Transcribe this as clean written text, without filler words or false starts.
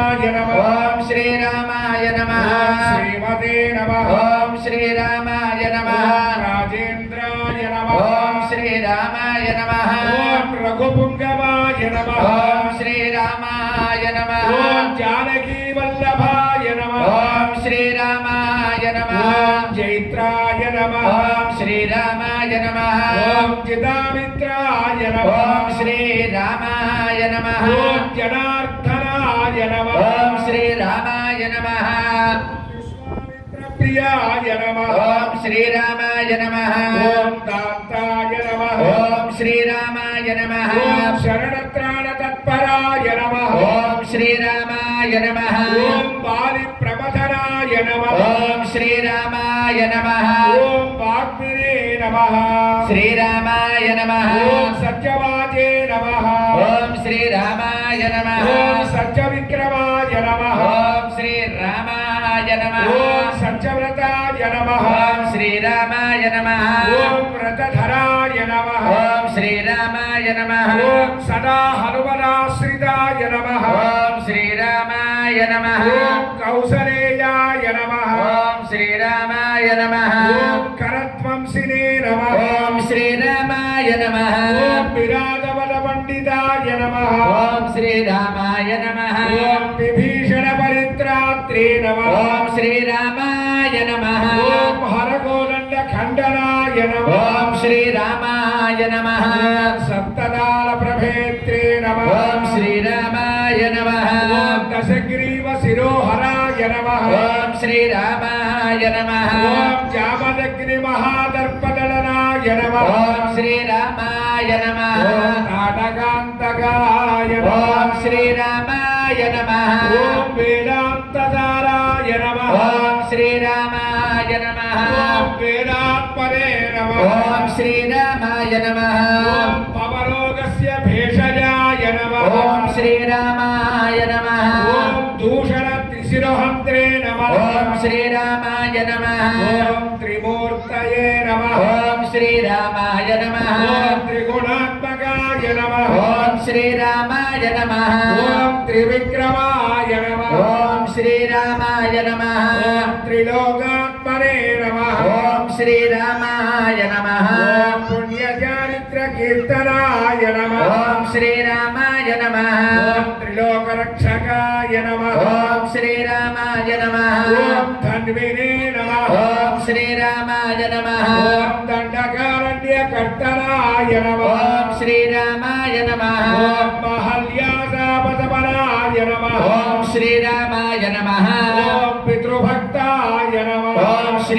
శ్రీరామాయ నమః ఓం శ్రీరామాయ నమః శ్రీమతే నమః ఓం శ్రీరామాయ నమః రాజేంద్రాయ నమః ఓం శ్రీరామాయ నమః ఓం రఘుపుంగవాయ నమః ఓం శ్రీరామాయ నమః ఓం జానకీ వల్లభాయ నమః ఓం శ్రీరామాయ నమః ఓం జైత్రాయ నమః ఓం శ్రీరామాయ నమః ఓం జితామిత్రాయ నమః ఓం శ్రీరామాయ నమః ఓం జనార్దనాయ నమః ఓం శ్రీరామాయ నమః ప్రియాయ నమః ఓం శ్రీరామాయ నమః ఓం దాంతాయ నమః ఓం శ్రీరామాయ నమః ఓం శరణత్రాణ తత్పరాయ నమః ఓం శ్రీరామాయ నమః ఓం బాలి ప్రమథనాయ నమః ఓం శ్రీరామాయ నమః ఓం వాగ్మినే నమః శ్రీరామాయ నమః ఓం సత్యవాచే నమః ఓం శ్రీరామాయ నమః ఓం సత్యవిక్రమాయ నమః ఓం శ్రీరామాయ నమః ఓం సత్యవ్రతాయ నమః ఓం శ్రీరామాయ నమః ఓం వ్రతధరాయ నమః ఓం శ్రీరామాయ నమః ఓం సదా హనుమనాశ్రితాయ నమః ఓం శ్రీరామాయ నమః ఓం కౌసలేయాయ నమః ఓం శ్రీరామాయ నమః ఓం కరధ్వంసినే నమః ఓం శ్రీరామాయ నమః ఓం విరాజవన పండితాయ నమః ఓం శ్రీరామాయ నమః ఓం విభీషణ పరిత్రాత్రే నమః ఓం శ్రీరామాయ నమః ఓం హరగోదండ ఖండనాయ నమః ఓం శ్రీరామాయ నమః సప్తదాల ప్రభేత్రే నమః ఓం శ్రీరామాయ నమః ఓం దశగ్రీవ శిరోహరాయ నమః ఓం శ్రీరామాయ నమః ఓం జామదగ్ని మహాదర్పదలనాయ నమః ఓం శ్రీరామాయ నమః ఓం నాటకాంతకాయ ఓం నమః శ్రీరామాయ నమః ఓం వేదాంతదారాయ నమః ఓం శ్రీరామాయ నమః ఓం వేదాత్మనే నమః ఓం శ్రీరామాయ నమః ఓం పవరోగస్య భేషజాయ నమః ఓం శ్రీరామాయ నమః ఓం దూషణ త్రిశిరోహంత్రే నమః ఓం శ్రీరామాయ నమః ఓం త్రిమూర్తయే నమః ఓం శ్రీరామాయ నమః ఓం త్రిగుణాత్మకాయ నమః ఓం శ్రీరామాయ నమః ఓం త్రివిక్రమాయ నమః ఓం శ్రీరామాయ నమః ఓం త్రిలోకాత్మనే నమః ఓం శ్రీరామాయ నమః ఓం పుణ్యచారిత్ర కీర్తనాయ నమః ఓం శ్రీరామాయ నమః ఓం త్రిలోకరక్షకాయ నమః ఓం శ్రీరామాయ నమః ఓం ధన్వినే నమః ఓం శ్రీరామాయ నమః ఓం దండకారణ్య కర్తనాయ నమః ఓం శ్రీరామాయ నమః ఓం మహల్యాసాపదపరాయ నమః ఓం శ్రీరామాయ నమః ఓం పితృభక్తాయ నమః ఓం శ్రీ